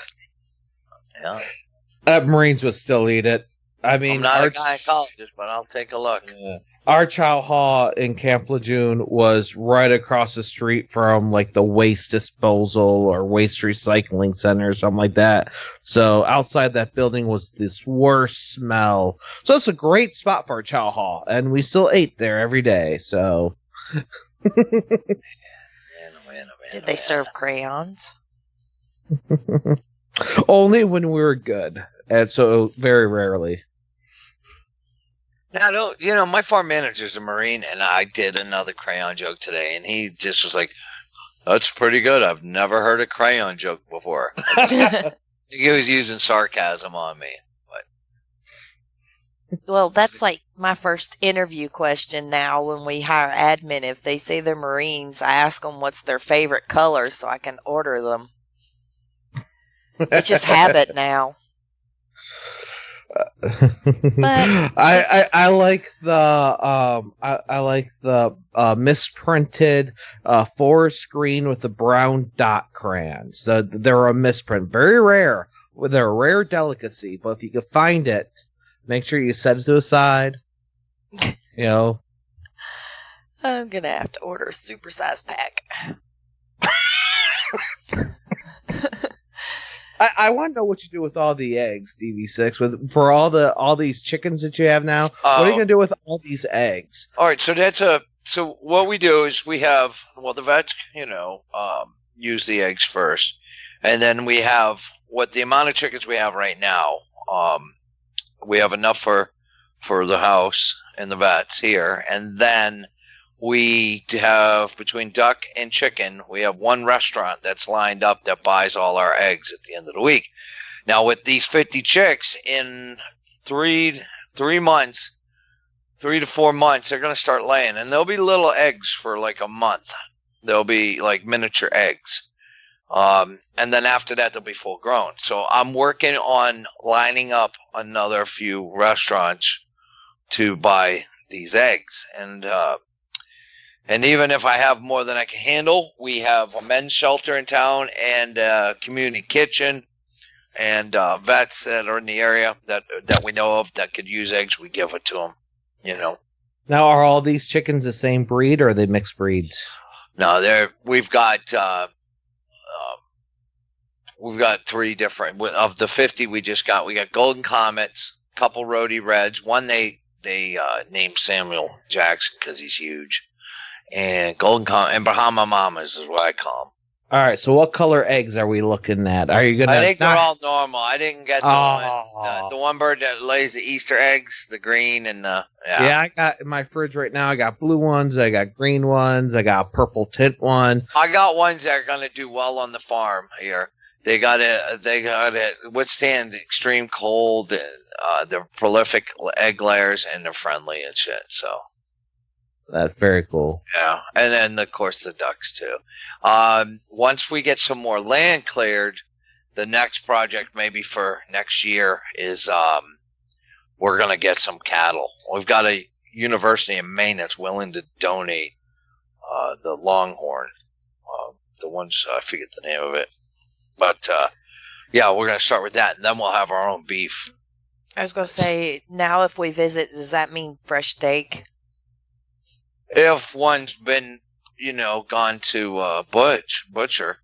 Yeah. Marines would still eat it. I mean, I'm not a gynecologist, but I'll take a look. Yeah. Our chow hall in Camp Lejeune was right across the street from like the waste disposal or waste recycling center or something like that. So outside that building was this worst smell. So it's a great spot for a chow hall, and we still ate there every day. So Did they serve crayons? Only when we were good, and so very rarely. Now, my farm manager's a Marine, and I did another crayon joke today, and he just was like, "That's pretty good. I've never heard a crayon joke before." He was using sarcasm on me. Well, that's like my first interview question now when we hire admin. If they say they're Marines, I ask them what's their favorite color so I can order them. It's just habit now. I like the misprinted forest green with the brown dot crayons. They're a misprint, very rare. They're a rare delicacy, but if you can find it, make sure you set it to the side. You know, I'm gonna have to order a supersized pack. I want to know what you do with all the eggs, DV6, for all these chickens that you have now. What are you gonna do with all these eggs? All right, so what we do is we have the vets, use the eggs first, and then we have the amount of chickens we have right now. We have enough for the house and the vets here, and then we have, between duck and chicken, we have one restaurant that's lined up that buys all our eggs at the end of the week. Now, with these 50 chicks, in 3 months, 3 to 4 months, they're going to start laying. And there'll be little eggs for like a month. They'll be like miniature eggs. And then after that, they'll be full grown. So I'm working on lining up another few restaurants to buy these eggs. And even if I have more than I can handle, we have a men's shelter in town and a community kitchen and vets that are in the area that we know of that could use eggs. We give it to them, Now, are all these chickens the same breed, or are they mixed breeds? No, we've got 3 different. Of the 50 we got Golden Comets, a couple Roadie Reds. One they named Samuel Jackson because he's huge. And Golden Comet and Bahama Mamas is what I call them. All right, so what color eggs are we looking at? Are you gonna? I think they're all normal. I didn't get the one bird that lays the Easter eggs, the green and Yeah, I got in my fridge right now. I got blue ones, I got green ones, I got a purple tint one. I got ones that are gonna do well on the farm here. They got to withstand extreme cold and they're prolific egg layers and they're friendly and shit. So. That's very cool. Yeah, and then of course the ducks too. Once we get some more land cleared, the next project maybe for next year is we're gonna get some cattle. We've got a university in Maine that's willing to donate the Longhorn, the ones I forget the name of it, but yeah, we're gonna start with that, and then we'll have our own beef. I was gonna say, now if we visit, does that mean fresh steak? If one's been, gone to butcher,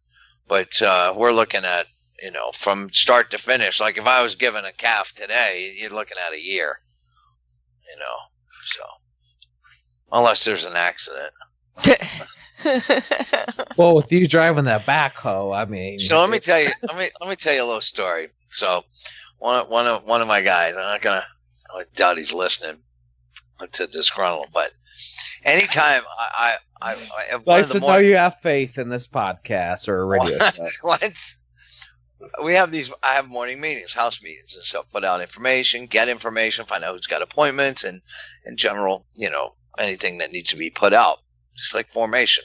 but we're looking at, from start to finish. Like if I was given a calf today, you're looking at a year, so unless there's an accident. Well, with you driving that backhoe, I mean. So let me tell you a little story. So one of my guys, I doubt he's listening to Disgruntled, but anytime I nice to know you have faith in this podcast or radio show. Once we have I have morning meetings, house meetings and stuff, put out information, get information, find out who's got appointments and in general, anything that needs to be put out, just like formation.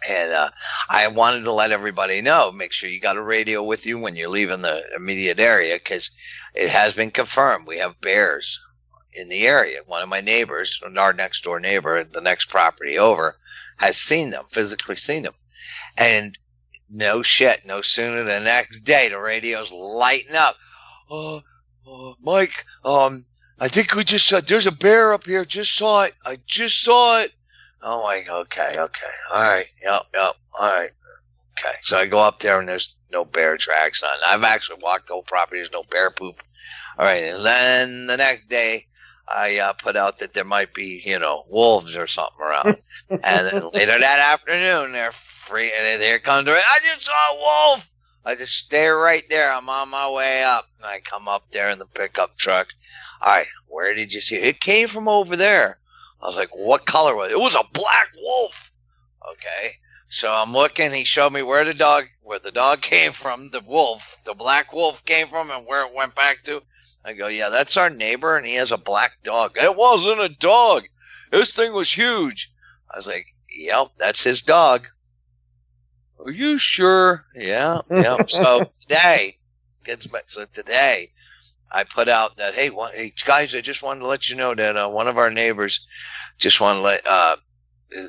And I wanted to let everybody know, make sure you got a radio with you when you're leaving the immediate area, because it has been confirmed we have bears in the area. One of my neighbors, our next door neighbor, the next property over, has seen them, physically seen them. And no shit, no sooner than the next day, the radio's lighting up. Mike, I think we just saw, there's a bear up here, just saw it. I just saw it. Oh my, okay. All right, yep, all right. Okay, so I go up there and there's no bear tracks on. I've actually walked the whole property, there's no bear poop. All right, and then the next day, I put out that there might be, wolves or something around. And then later that afternoon, they're free, and here comes the, I just saw a wolf. I just stay right there. I'm on my way up. And I come up there in the pickup truck. All right, where did you see it? It came from over there. I was like, what color was it? It was a black wolf. Okay, so I'm looking. He showed me where the dog came from, the black wolf came from, and where it went back to. I go, yeah, that's our neighbor, and he has a black dog. It wasn't a dog. This thing was huge. I was like, yep, that's his dog. Are you sure? Yeah. So today, I put out that, hey guys, I just wanted to let you know that one of our neighbors just want to let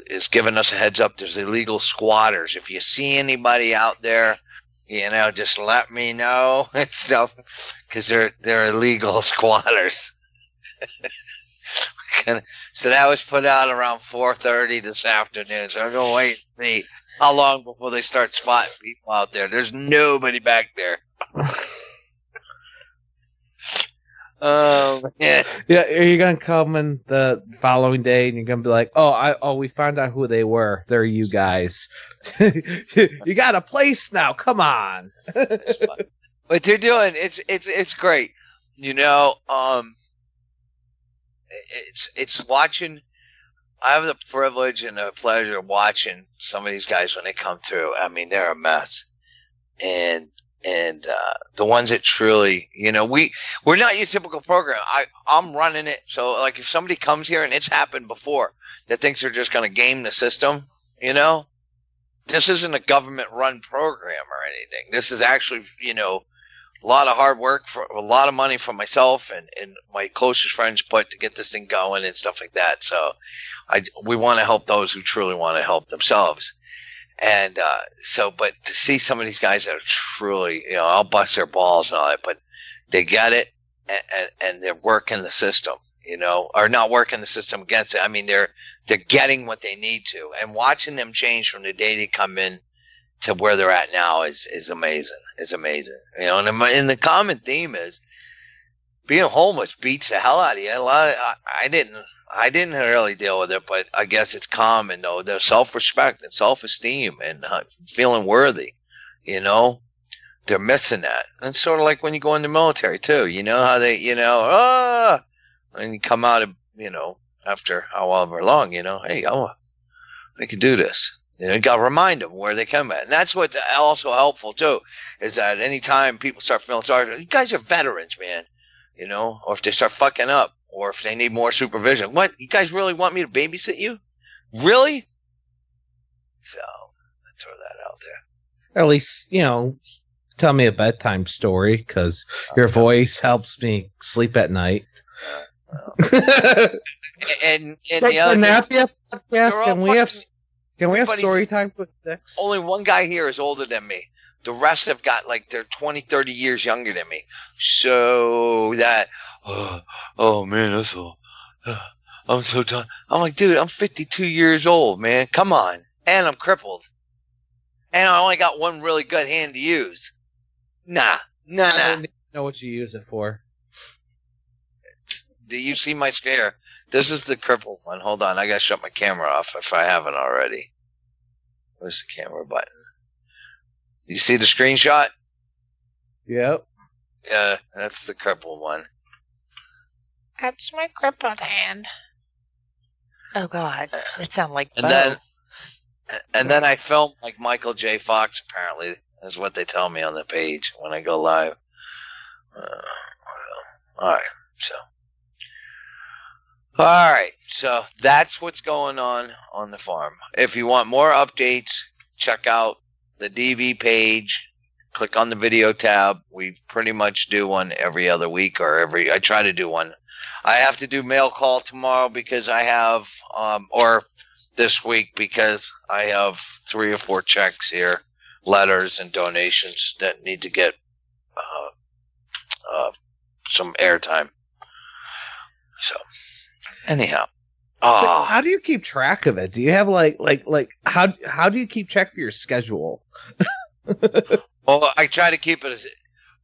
is giving us a heads up. There's illegal squatters. If you see anybody out there, just let me know and stuff, because they're illegal squatters. So that was put out around 4:30 this afternoon. So I'm gonna wait and see how long before they start spotting people out there. There's nobody back there. Yeah. Are you gonna come in the following day and you're gonna be like, we found out who they were. They're you guys. You got a place now. Come on. What they're doing, it's great. It's watching. I have the privilege and the pleasure of watching some of these guys when they come through. I mean, they're a mess, and the ones that truly, we're not your typical program. I'm running it, so like if somebody comes here, and it's happened before, that thinks they're just going to game the system, this isn't a government-run program or anything. This is actually, a lot of hard work, for a lot of money from myself and my closest friends put to get this thing going and stuff like that. So we want to help those who truly want to help themselves. And but to see some of these guys that are truly, I'll bust their balls and all that, but they get it and they're working the system, or not working the system against it. I mean, they're getting what they need to, and watching them change from the day they come in to where they're at now is amazing. It's amazing. And the common theme is being homeless beats the hell out of you. I didn't really deal with it, but I guess it's common though. The self-respect and self-esteem and feeling worthy, they're missing that. And it's sort of like when you go in the military too, how they, and you come out of, after however long, hey, I can do this. You got to remind them where they come at. And that's what's also helpful, too, is that anytime people start feeling sorry, you guys are veterans, man, or if they start fucking up, or if they need more supervision. What? You guys really want me to babysit you? Really? So, I throw that out there. At least, tell me a bedtime story, because your voice helps me sleep at night. And the other podcast, Can we have story time with Six? Only one guy here is older than me. The rest have got they're 20, 30 years younger than me. So that, oh man, that's all. I'm so done. I'm like, dude, I'm 52 years old, man. Come on. And I'm crippled. And I only got one really good hand to use. Nah. I don't know what you use it for. Do you see my scare? This is the crippled one. Hold on. I got to shut my camera off if I haven't already. Where's the camera button? You see the screenshot? Yep. Yeah, that's the crippled one. That's my crippled hand. Oh, God. That sounds like Bo. And then I filmed like Michael J. Fox, apparently, is what they tell me on the page when I go live. All right, so that's what's going on the farm. If you want more updates, check out the DV page. Click on the video tab. We pretty much do one every other week, I try to do one. I have to do mail call tomorrow because I have, or this week because I have 3 or 4 checks here, letters and donations that need to get some airtime. So. Anyhow, so how do you keep track of it? Do you have how do you keep track of your schedule? Well, I try to keep it.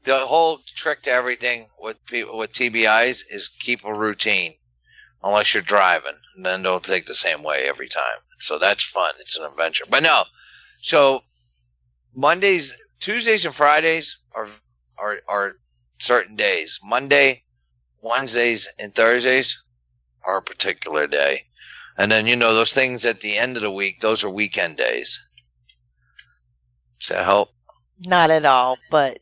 The whole trick to everything with people with TBIs is keep a routine, unless you're driving, and then don't take the same way every time. So that's fun. It's an adventure. But no, so Mondays, Tuesdays, and Fridays are certain days. Monday, Wednesdays, and Thursdays are a particular day. And then, those things at the end of the week, those are weekend days. Does that help? Not at all, but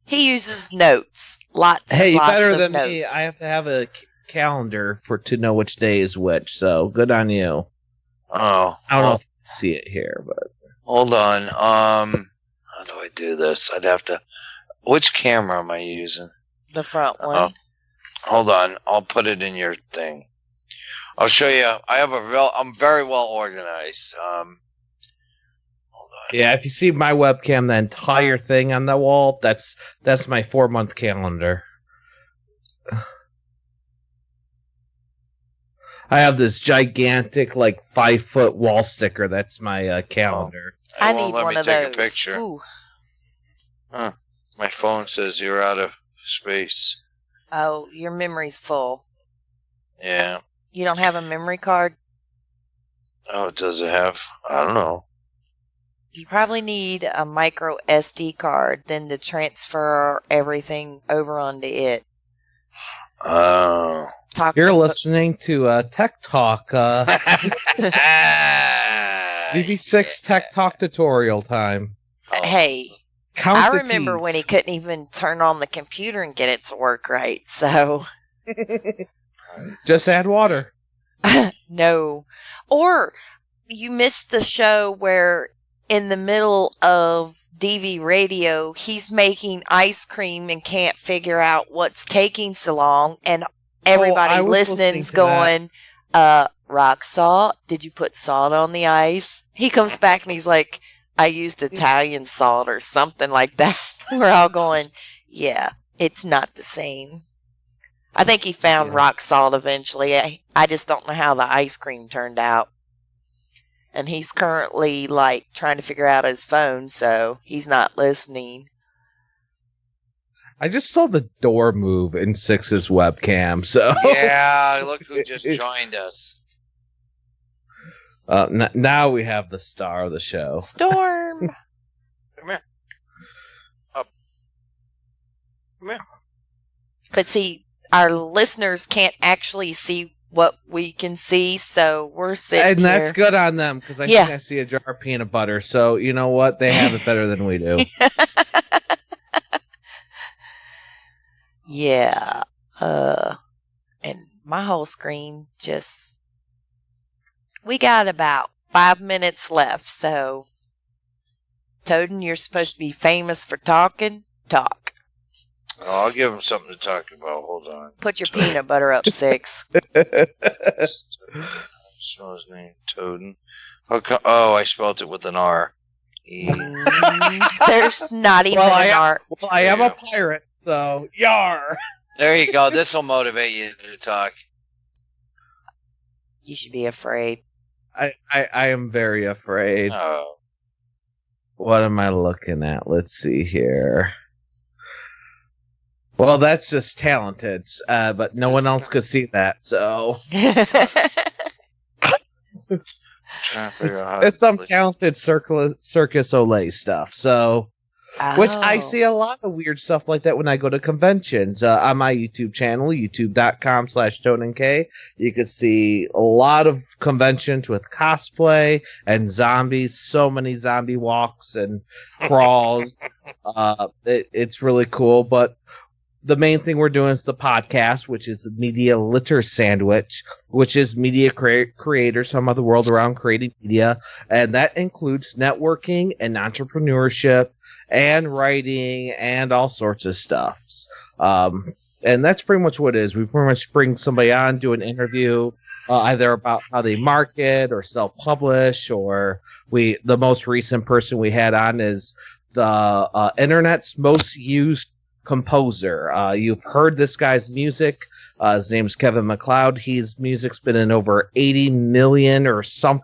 he uses notes. Lots Hey, lots better of than notes. me. I have to have a calendar to know which day is which, so good on you. Oh. I don't know if you see it here, but... Hold on. How do I do this? I'd have to... Which camera am I using? The front one. Hold on. I'll put it in your thing. I'll show you. I'm very well organized. Yeah, if you see my webcam, the entire thing on the wall, that's my 4-month calendar. I have this gigantic, like 5-foot wall sticker. That's my calendar. I need one of those. Take a picture. Ooh. Huh. My phone says you're out of space. Oh, your memory's full. Yeah. You don't have a memory card? Oh, does it have? I don't know. You probably need a micro SD card then to transfer everything over onto it. Oh. You're listening to Tech Talk. DV6 Tech Talk tutorial time. Hey, Count I the remember T's. when he couldn't even turn on the computer and get it to work right, so... Just add water. No. Or you missed the show where in the middle of DV radio, he's making ice cream and can't figure out what's taking so long, and everybody listening's going, rock salt? Did you put salt on the ice? He comes back and he's like, I used Italian salt or something like that. We're all going, yeah, it's not the same. I think he found rock salt eventually. I just don't know how the ice cream turned out. And he's currently, like, trying to figure out his phone, so he's not listening. I just saw the door move in Six's webcam, so... Yeah, look who just joined us. Now we have the star of the show. Storm! Come here. Up. Come here. But see, our listeners can't actually see what we can see, so we're sitting And that's here. good on them, because I think I see a jar of peanut butter, so you know what? They have it better than we do. Yeah. And my whole screen just... We got about 5 minutes left, so... Toaden, you're supposed to be famous for talking. Talk. Oh, I'll give him something to talk about. Hold on. Put your peanut butter up, 6. Spell his name, Toaden. Oh, I spelled it with an R. There's not even an R. Well, I am a pirate, so yar. There you go. This will motivate you to talk. You should be afraid. I am very afraid. Oh. What am I looking at? Let's see here. Well, that's just talented, but no one else could see that, so... It's some talented Circus Olay stuff, so... Which I see a lot of weird stuff like that when I go to conventions. On my YouTube channel, youtube.com/ToadenK, you could see a lot of conventions with cosplay and zombies, so many zombie walks and crawls. It's really cool, but the main thing we're doing is the podcast, which is the Media Litter Sandwich, which is media creators from the world around creating media, and that includes networking and entrepreneurship and writing and all sorts of stuff. And that's pretty much what it is. We pretty much bring somebody on, do an interview, either about how they market or self-publish, or the most recent person we had on is the internet's most used composer. You've heard this guy's music. His name's Kevin MacLeod. His music's been in over 80 million or some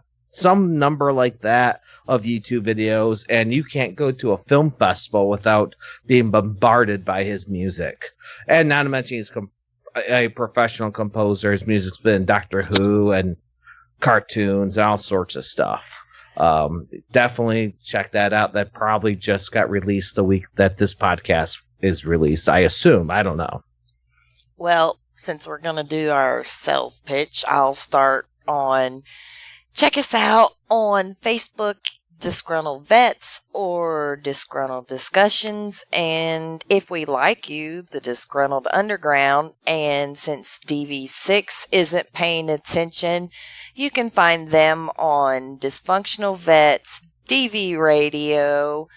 number like that of YouTube videos, and you can't go to a film festival without being bombarded by his music. And not to mention he's a professional composer. His music's been in Doctor Who and cartoons and all sorts of stuff. Definitely check that out. That probably just got released the week that this podcast is released, I assume. I don't know. Well, since we're going to do our sales pitch, I'll start on... Check us out on Facebook, Disgruntled Vets, or Disgruntled Discussions, and if we like you, the Disgruntled Underground, and since DV6 isn't paying attention, you can find them on Dysfunctional Vets, DV Radio,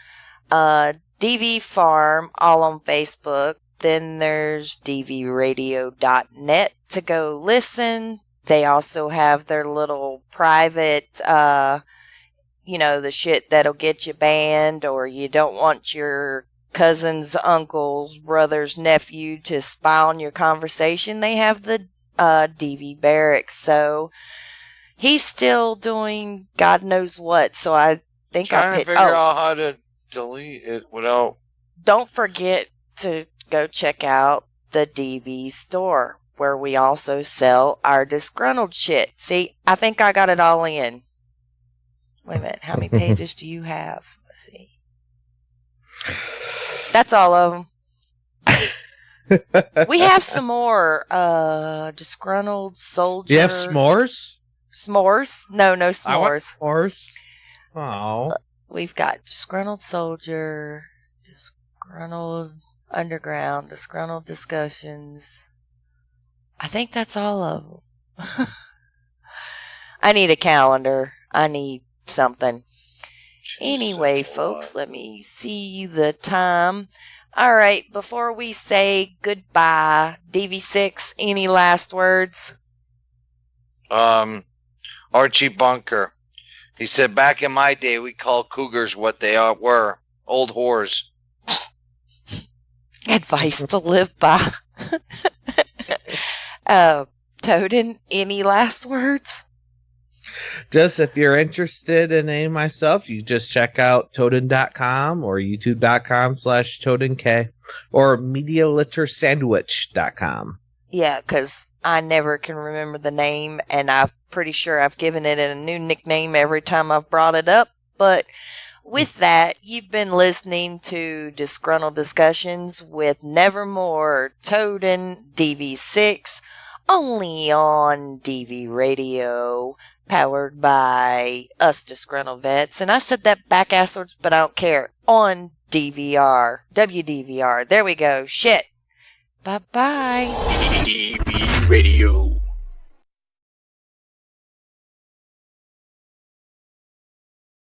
DV Farm, all on Facebook, then there's dvradio.net to go listen. They also have their little private, the shit that'll get you banned, or you don't want your cousin's, uncle's, brother's, nephew to spy on your conversation. They have the DV Barracks. So he's still doing God knows what. So I think Trying to figure out how to delete it without. Don't forget to go check out the DV store, where we also sell our disgruntled shit. See, I think I got it all in. Wait a minute. How many pages do you have? Let's see. That's all of them. We have some more disgruntled soldier. Do you have s'mores? S'mores? No s'mores. I want s'mores. Oh. We've got disgruntled soldier, disgruntled underground, disgruntled discussions. I think that's all of them. I need a calendar. I need something. Anyway, folks, let me see the time. All right, before we say goodbye, DV6, any last words? Archie Bunker. He said, back in my day, we called cougars what they were, old whores. Advice to live by. Toaden, any last words? Just if you're interested in any myself, you just check out Toaden.com or youtube.com/ToadenK or MediaLitterSandwich.com. Yeah, because I never can remember the name, and I'm pretty sure I've given it a new nickname every time I've brought it up. But with that, you've been listening to Disgruntled Discussions with Nevermore, Toaden, DV6, only on DV Radio, powered by us disgruntled vets. And I said that back-asswards, but I don't care. On DVR. WDVR. There we go. Shit. Bye-bye. DV Radio.